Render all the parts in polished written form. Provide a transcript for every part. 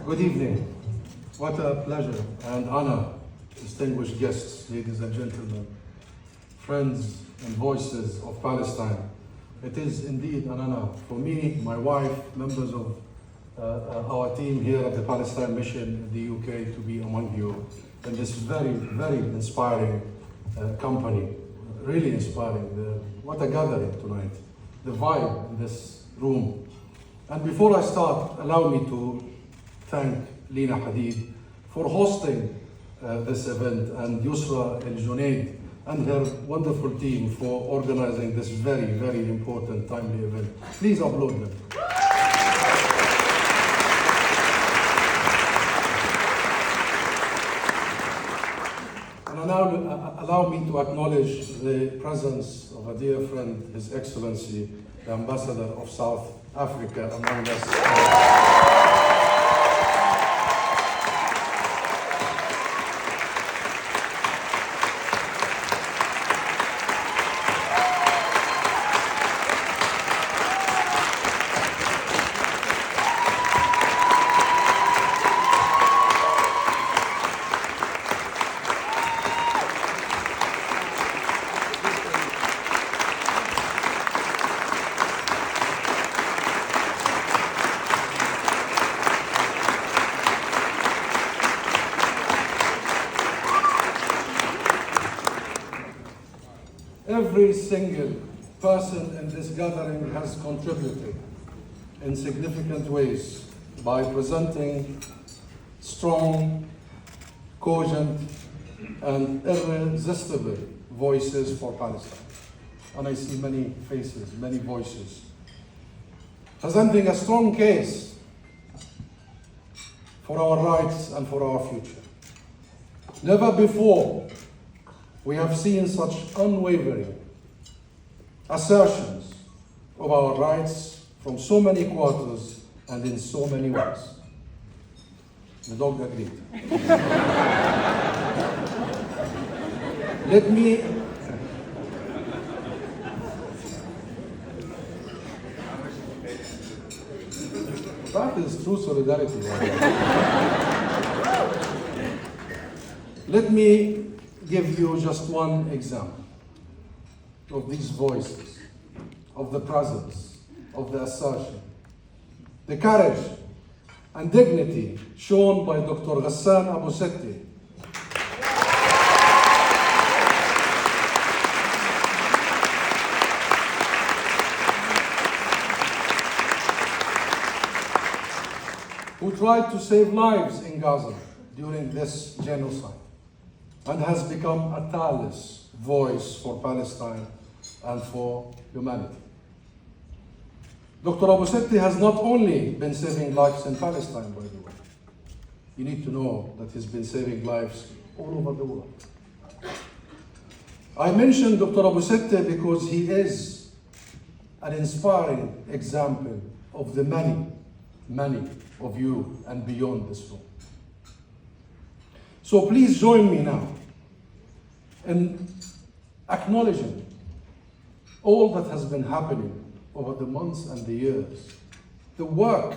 Good evening. What a pleasure and honor, distinguished guests, ladies and gentlemen, friends and voices of Palestine. It is indeed an honor for me, my wife, members of our team here at the Palestine Mission in the UK to be among you in this very, very inspiring company. Really inspiring. What a gathering tonight. The vibe in this room. And before I start, allow me to thank Lina Hadid for hosting this event, and Yusra El Junaid and her wonderful team for organizing this very, very important, timely event. Please applaud them. And now allow me to acknowledge the presence of a dear friend, His Excellency, the Ambassador of South Africa among us. Every single person in this gathering has contributed in significant ways by presenting strong, cogent, and irresistible voices for Palestine. And I see many faces, many voices, presenting a strong case for our rights and for our future. Never before we have seen such unwavering assertions of our rights from so many quarters and in so many ways. The dog agreed. Let me that is true solidarity. Let me give you just one example of these voices, of the presence, of the assertion, the courage and dignity shown by Dr. Ghassan Abu Setti, who tried to save lives in Gaza during this genocide, and has become a tireless voice for Palestine and for humanity. Dr. Abu Setti has not only been saving lives in Palestine, by the way. You need to know that he's been saving lives all over the world. I mentioned Dr. Abu Setti because he is an inspiring example of the many, many of you and beyond this room. So please join me now in acknowledging all that has been happening over the months and the years, the work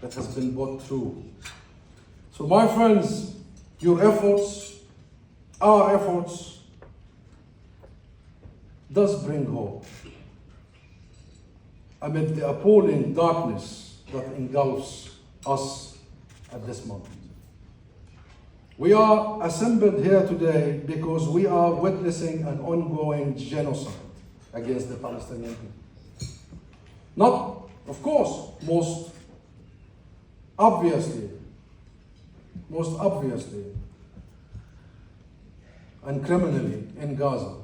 that has been brought through. So my friends, your efforts, our efforts, does bring hope amid the appalling darkness that engulfs us at this moment. We are assembled here today because we are witnessing an ongoing genocide against the Palestinian people. Not, of course, most obviously, and criminally in Gaza.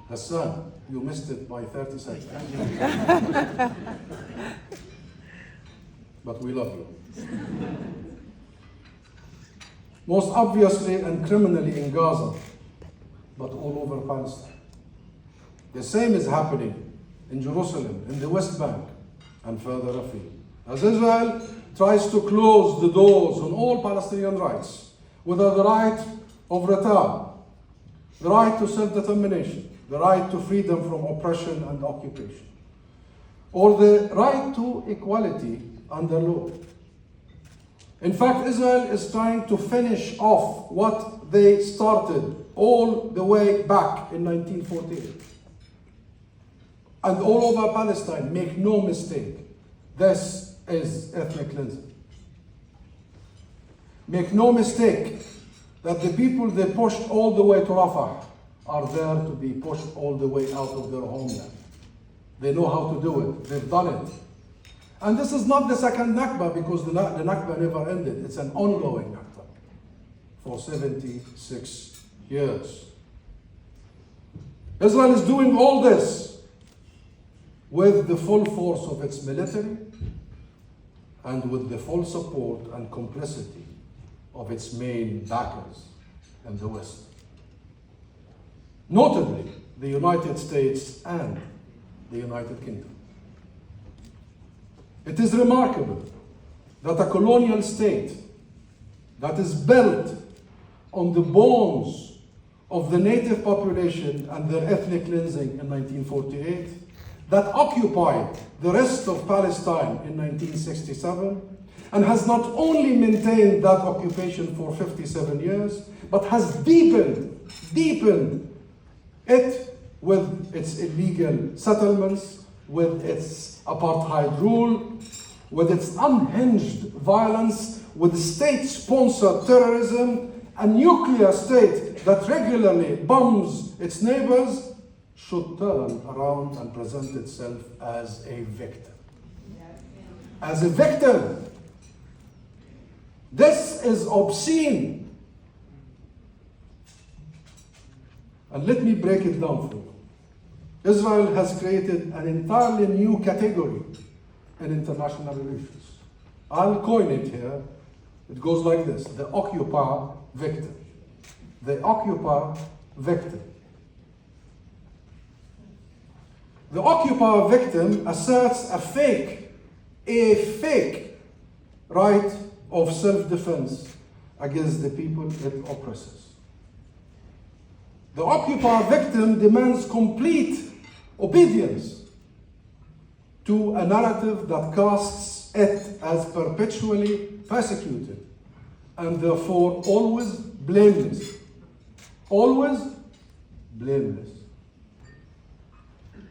Hassan, you missed it by 30 seconds. But we love you. Most obviously and criminally in Gaza, but all over Palestine. The same is happening in Jerusalem, in the West Bank, and further afield. As Israel tries to close the doors on all Palestinian rights, whether the right of return, the right to self-determination, the right to freedom from oppression and occupation, or the right to equality under law. In fact, Israel is trying to finish off what they started all the way back in 1948. And all over Palestine, make no mistake, this is ethnic cleansing. Make no mistake that the people they pushed all the way to Rafah are there to be pushed all the way out of their homeland. They know how to do it. They've done it. And this is not the second Nakba, because the Nakba never ended. It's an ongoing Nakba for 76 years. Israel is doing all this with the full force of its military and with the full support and complicity of its main backers in the West. Notably, the United States and the United Kingdom. It is remarkable that a colonial state that is built on the bones of the native population and their ethnic cleansing in 1948, that occupied the rest of Palestine in 1967, and has not only maintained that occupation for 57 years, but has deepened it with its illegal settlements, with its apartheid rule, with its unhinged violence, with state-sponsored terrorism, a nuclear state that regularly bombs its neighbors, should turn around and present itself as a victim. As a victim. This is obscene. And let me break it down for you. Israel has created an entirely new category in international relations. I'll coin it here. It goes like this: the occupier victim. The occupier victim. The occupier victim asserts a fake right of self-defense against the people it oppresses. The occupier victim demands complete obedience to a narrative that casts it as perpetually persecuted and therefore always blameless. Always blameless.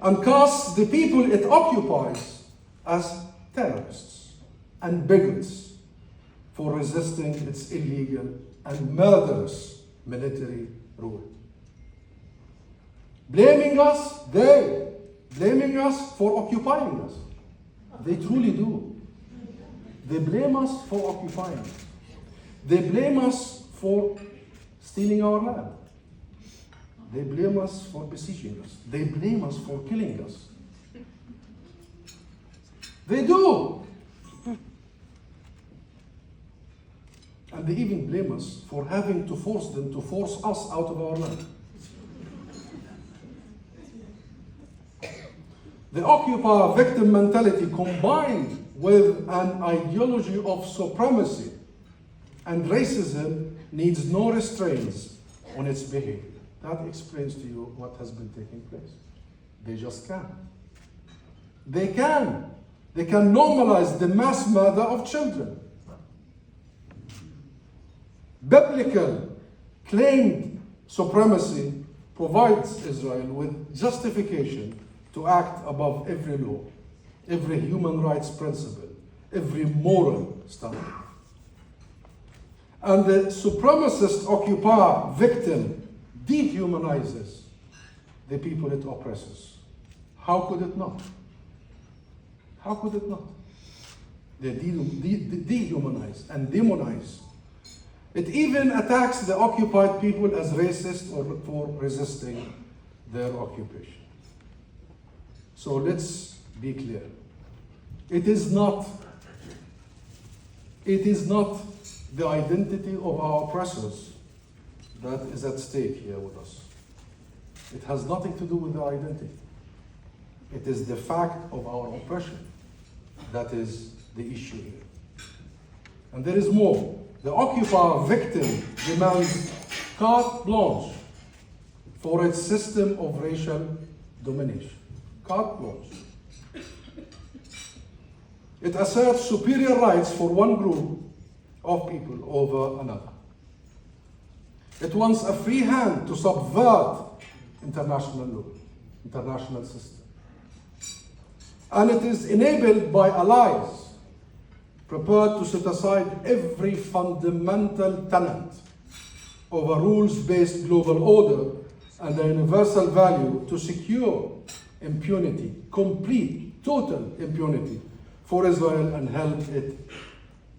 And casts the people it occupies as terrorists and bigots for resisting its illegal and murderous military rule. Blaming us, blaming us for occupying us. They truly do. They blame us for occupying us. They blame us for stealing our land. They blame us for besieging us. They blame us for killing us. They do. And they even blame us for having to force them to force us out of our land. The occupier victim mentality combined with an ideology of supremacy and racism needs no restraints on its behavior. That explains to you what has been taking place. They just can. They can. They can normalize the mass murder of children. Biblical claimed supremacy provides Israel with justification to act above every law, every human rights principle, every moral standard. And the supremacist occupier victim dehumanizes the people it oppresses. How could it not? How could it not? They dehumanize and demonize. It even attacks the occupied people as racist or for resisting their occupation. So let's be clear. It is not the identity of our oppressors that is at stake here with us. It has nothing to do with their identity. It is the fact of our oppression that is the issue here. And there is more. The occupier victim demands carte blanche for its system of racial domination. Carte blanche. It asserts superior rights for one group of people over another. It wants a free hand to subvert international law, international system. And it is enabled by allies prepared to set aside every fundamental tenet of a rules-based global order and a universal value to secure impunity, complete, total impunity for Israel and help it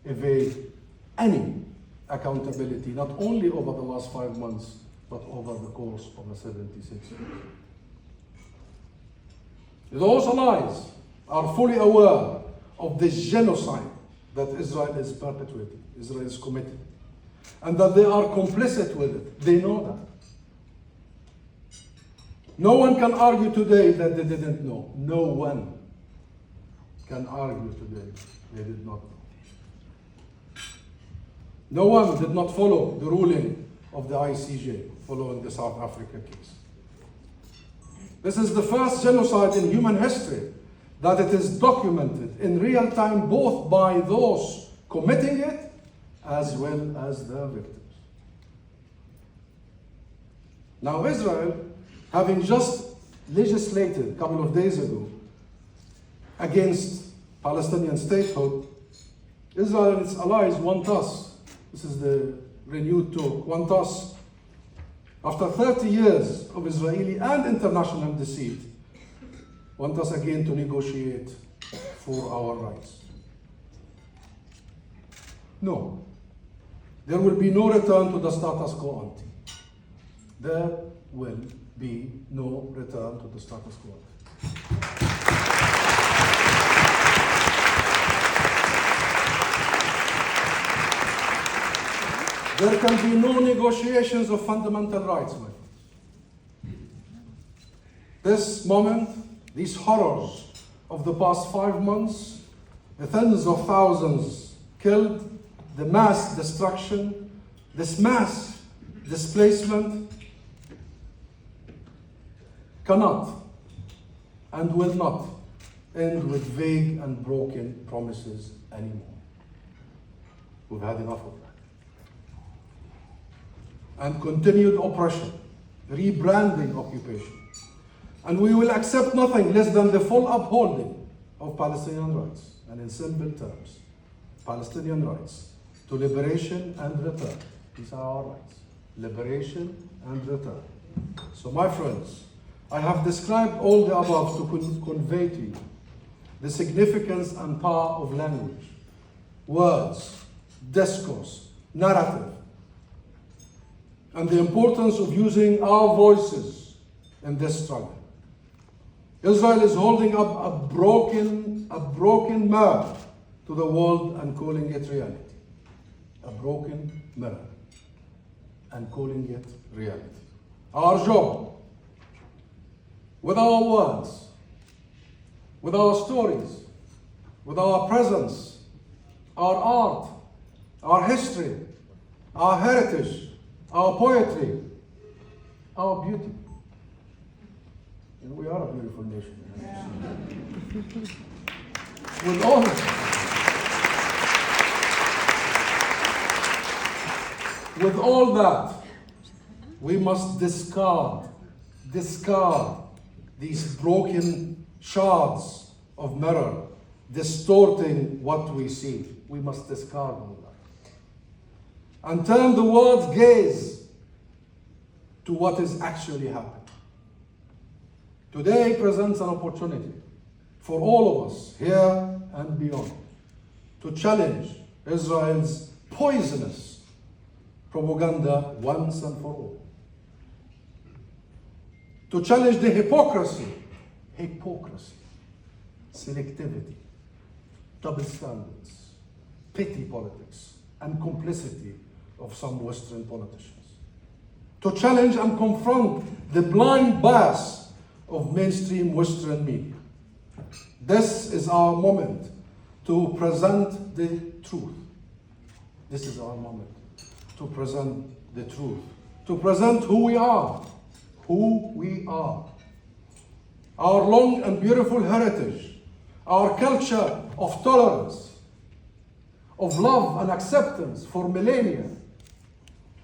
evade any accountability, not only over the last 5 months, but over the course of the 76 years. Those allies are fully aware of the genocide that Israel is perpetuating, Israel is committing, and that they are complicit with it. They know that. No one can argue today that they didn't know. No one can argue today they did not know. No one did not follow the ruling of the ICJ following the South Africa case. This is the first genocide in human history that it is documented in real time, both by those committing it as well as their victims. Now Israel, having just legislated a couple of days ago against Palestinian statehood, Israel and its allies want us, this is the renewed talk, want us, after 30 years of Israeli and international deceit, want us again to negotiate for our rights. No. There will be no return to the status quo ante. There will be no return to the status quo ante. There can be no negotiations of fundamental rights, my friends. This moment, these horrors of the past 5 months, the tens of thousands killed, the mass destruction, this mass displacement cannot and will not end with vague and broken promises anymore. We've had enough of that. And continued oppression, rebranding occupation. And we will accept nothing less than the full upholding of Palestinian rights, and in simple terms, Palestinian rights to liberation and return. These are our rights, liberation and return. So my friends, I have described all the above to convey to you the significance and power of language, words, discourse, narrative, and the importance of using our voices in this struggle. Israel is holding up a broken mirror to the world and calling it reality. A broken mirror and calling it reality. Our job, with our words, with our stories, with our presence, our art, our history, our heritage, our poetry, our beauty. We are a beautiful nation. Yeah. With all that, we must discard these broken shards of mirror, distorting what we see. We must discard all that. And turn the world's gaze to what is actually happening. Today presents an opportunity for all of us, here and beyond, to challenge Israel's poisonous propaganda once and for all. To challenge the hypocrisy, selectivity, double standards, petty politics, and complicity of some Western politicians. To challenge and confront the blind bias of mainstream Western media. This is our moment to present the truth. This is our moment to present the truth. To present who we are. Who we are. Our long and beautiful heritage. Our culture of tolerance. of love and acceptance for millennia,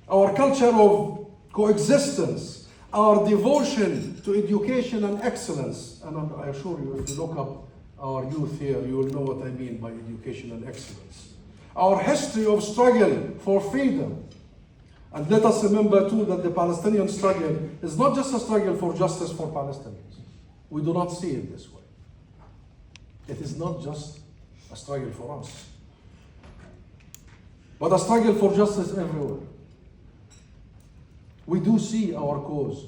our culture of coexistence, our devotion to education and excellence. And I assure you, if you look up our youth here, you will know what I mean by education and excellence. Our history of struggle for freedom. And let us remember too that the Palestinian struggle is not just a struggle for justice for Palestinians. We do not see it this way. It is not just a struggle for us, but a struggle for justice everywhere. We do see our cause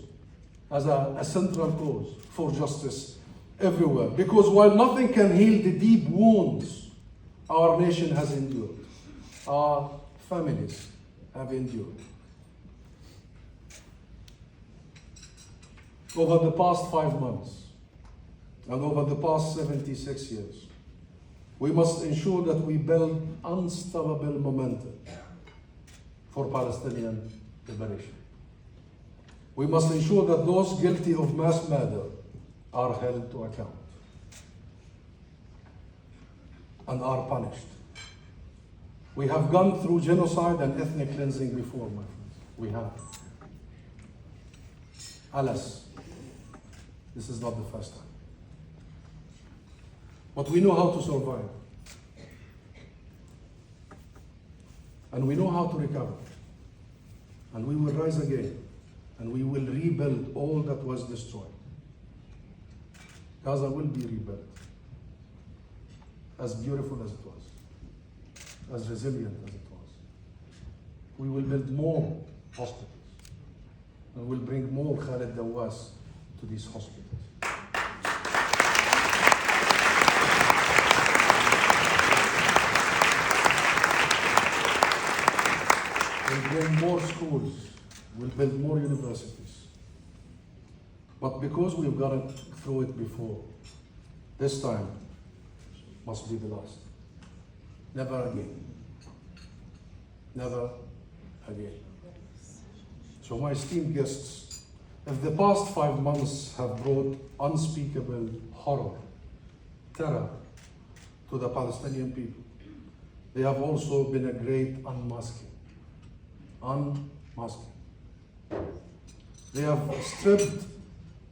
as a central cause for justice everywhere. Because while nothing can heal the deep wounds our nation has endured, our families have endured. Over the past 5 months and over the past 76 years, we must ensure that we build unstoppable momentum for Palestinian liberation. We must ensure that those guilty of mass murder are held to account and are punished. We have gone through genocide and ethnic cleansing before, my friends. We have. Alas, this is not the first time. But we know how to survive. And we know how to recover. And we will rise again. And we will rebuild all that was destroyed. Gaza will be rebuilt. As beautiful as it was. As resilient as it was. We will build more hospitals. And we'll bring more Khaled Dawas to these hospitals. We'll bring more schools. We'll build more universities. But because we've gone through it before, this time must be the last. Never again. Never again. So my esteemed guests, if the past 5 months have brought unspeakable horror, terror to the Palestinian people, they have also been a great unmasking. Unmasking. They have stripped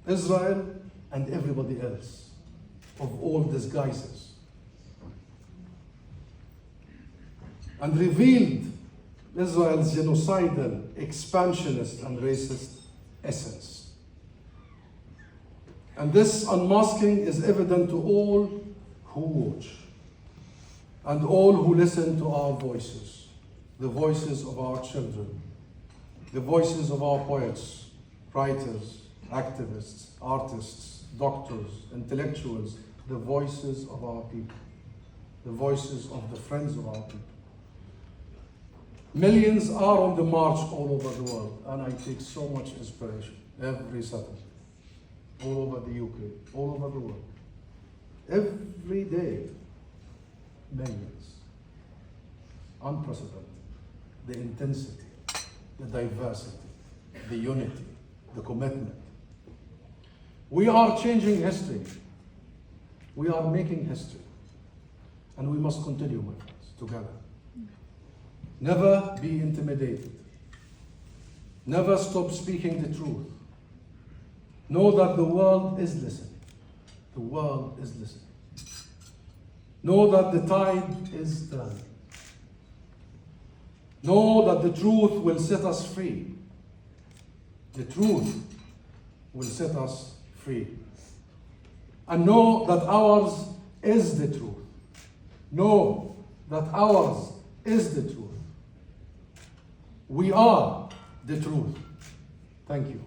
Israel and everybody else of all disguises and revealed Israel's genocidal, expansionist, and racist essence. And this unmasking is evident to all who watch and all who listen to our voices, the voices of our children, the voices of our poets, writers, activists, artists, doctors, intellectuals, the voices of our people, the voices of the friends of our people. Millions are on the march all over the world, and I take so much inspiration every Saturday, all over the UK, all over the world. Every day, millions. Unprecedented. The intensity, the diversity, the unity, the commitment. We are changing history. We are making history. And we must continue, my friends, together. Never be intimidated. Never stop speaking the truth. Know that the world is listening. The world is listening. Know that the tide is turning. Know that the truth will set us free. The truth will set us free. And know that ours is the truth. Know that ours is the truth. We are the truth. Thank you.